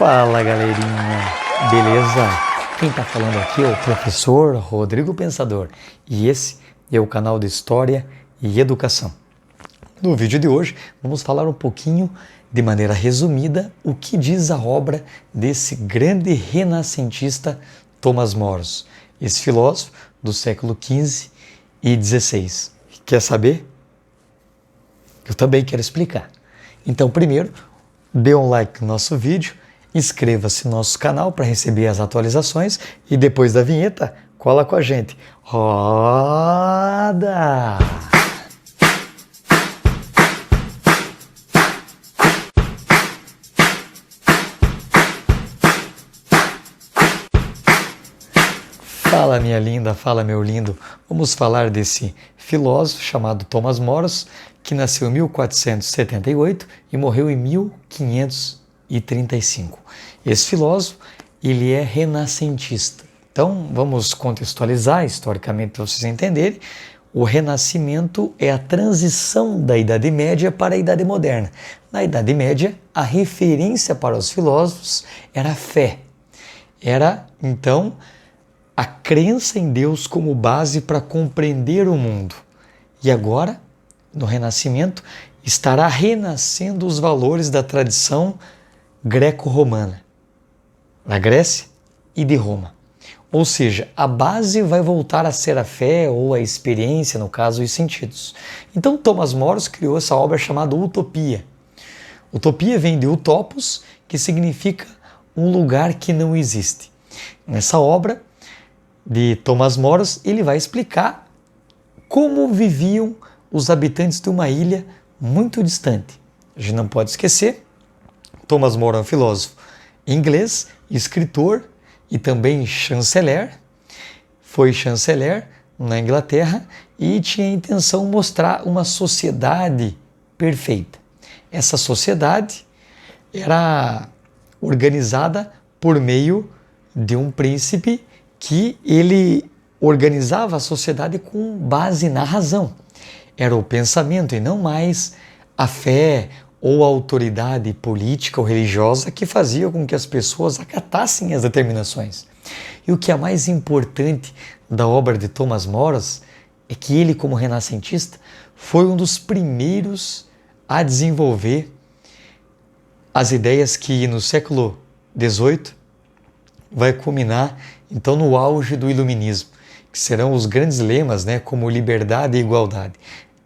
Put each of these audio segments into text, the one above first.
Fala, galerinha, beleza? Quem está falando aqui é o professor Rodrigo Pensador e esse é o canal de História e Educação. No vídeo de hoje vamos falar um pouquinho, de maneira resumida, o que diz a obra desse grande renascentista Thomas More, esse filósofo do século XV e XVI. Quer saber? Eu também quero explicar. Então, primeiro, dê um like no nosso vídeo, inscreva-se no nosso canal para receber as atualizações e depois da vinheta, cola com a gente. Roda! Fala, minha linda, fala, meu lindo. Vamos falar desse filósofo chamado Thomas More, que nasceu em 1478 e morreu em 1535. Esse filósofo, ele é renascentista. Então, vamos contextualizar historicamente para vocês entenderem. O Renascimento é a transição da Idade Média para a Idade Moderna. Na Idade Média, a referência para os filósofos era a fé. Era, então, a crença em Deus como base para compreender o mundo. E agora, no Renascimento, estará renascendo os valores da tradição greco-romana, da Grécia e de Roma. Ou seja, a base vai voltar a ser a fé ou a experiência, no caso, os sentidos. Então, Thomas More criou essa obra chamada Utopia. Utopia vem de utopos, que significa um lugar que não existe. Nessa obra de Thomas More, ele vai explicar como viviam os habitantes de uma ilha muito distante. A gente não pode esquecer, Thomas More é um filósofo inglês, escritor e também chanceler. Foi chanceler na Inglaterra e tinha a intenção de mostrar uma sociedade perfeita. Essa sociedade era organizada por meio de um príncipe que ele organizava a sociedade com base na razão. Era o pensamento e não mais a fé ou a autoridade política ou religiosa que fazia com que as pessoas acatassem as determinações. E o que é mais importante da obra de Thomas More é que ele, como renascentista, foi um dos primeiros a desenvolver as ideias que no século XVIII vai culminar então no auge do iluminismo, que serão os grandes lemas, como liberdade e igualdade.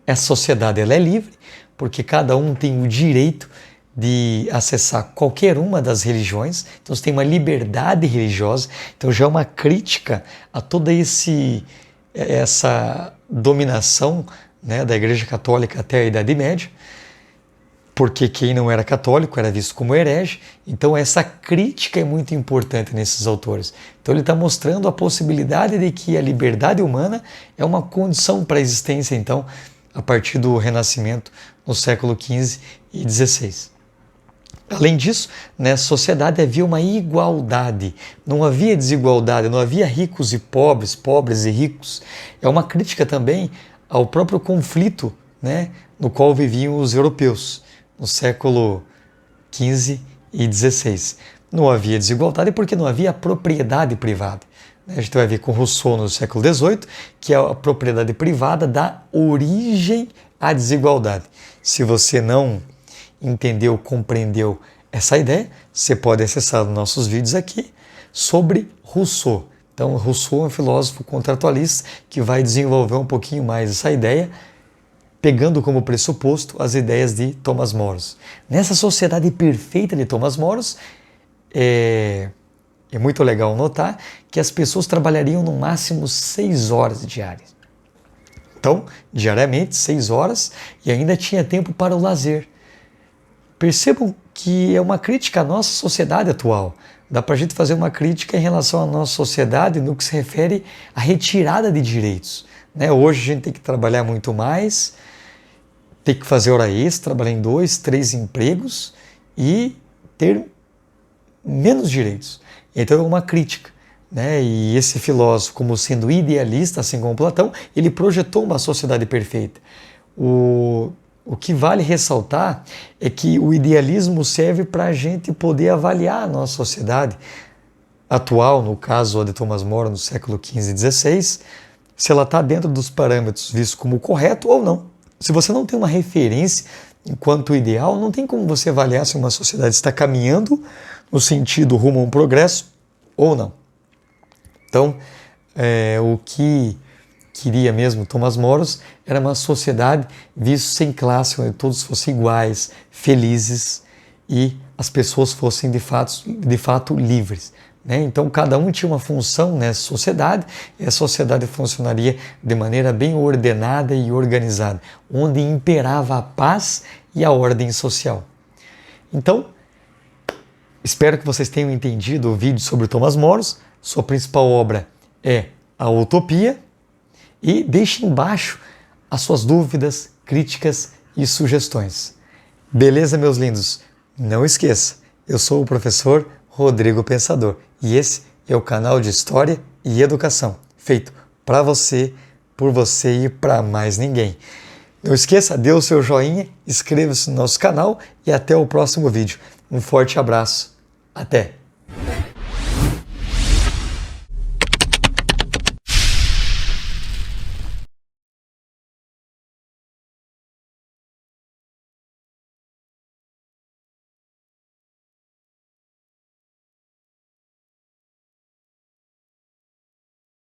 Essa sociedade ela é livre, porque cada um tem o direito de acessar qualquer uma das religiões, então você tem uma liberdade religiosa, então já é uma crítica a toda essa dominação da Igreja Católica até a Idade Média, porque quem não era católico era visto como herege. Então essa crítica é muito importante nesses autores. Então ele está mostrando a possibilidade de que a liberdade humana é uma condição para a existência, então, a partir do Renascimento no século XV e XVI. Além disso, nessa sociedade havia uma igualdade, não havia desigualdade, não havia ricos e pobres, pobres e ricos. É uma crítica também ao próprio conflito no qual viviam os europeus no século XV e XVI. Não havia desigualdade porque não havia propriedade privada. A gente vai ver com Rousseau no século XVIII que a propriedade privada dá origem à desigualdade. Se você não entendeu, compreendeu essa ideia, você pode acessar os nossos vídeos aqui sobre Rousseau. Então, Rousseau é um filósofo contratualista que vai desenvolver um pouquinho mais essa ideia, pegando como pressuposto as ideias de Thomas More. Nessa sociedade perfeita de Thomas More, é muito legal notar que as pessoas trabalhariam no máximo 6 horas diárias. Então, diariamente, 6 horas, e ainda tinha tempo para o lazer. Percebam que é uma crítica à nossa sociedade atual. Dá para a gente fazer uma crítica em relação à nossa sociedade no que se refere à retirada de direitos. Hoje a gente tem que trabalhar muito mais, tem que fazer hora extra, trabalhar em 2, 3 empregos e ter menos direitos. Então é uma crítica. E esse filósofo, como sendo idealista, assim como Platão, ele projetou uma sociedade perfeita. o que vale ressaltar é que o idealismo serve para a gente poder avaliar a nossa sociedade atual, no caso a de Thomas More no século XV e XVI, se ela está dentro dos parâmetros vistos como correto ou não. Se você não tem uma referência enquanto ideal, não tem como você avaliar se uma sociedade está caminhando no sentido rumo a um progresso ou não. Então, o que queria mesmo Thomas More era uma sociedade vista sem classe, onde todos fossem iguais, felizes e as pessoas fossem de fato livres. Então, cada um tinha uma função nessa sociedade e a sociedade funcionaria de maneira bem ordenada e organizada, onde imperava a paz e a ordem social. Então, espero que vocês tenham entendido o vídeo sobre Thomas More. Sua principal obra é A Utopia. E deixe embaixo as suas dúvidas, críticas e sugestões. Beleza, meus lindos? Não esqueça, eu sou o professor Rodrigo Pensador e esse é o canal de História e Educação, feito para você, por você e para mais ninguém. Não esqueça, dê o seu joinha, inscreva-se no nosso canal e até o próximo vídeo. Um forte abraço. Até!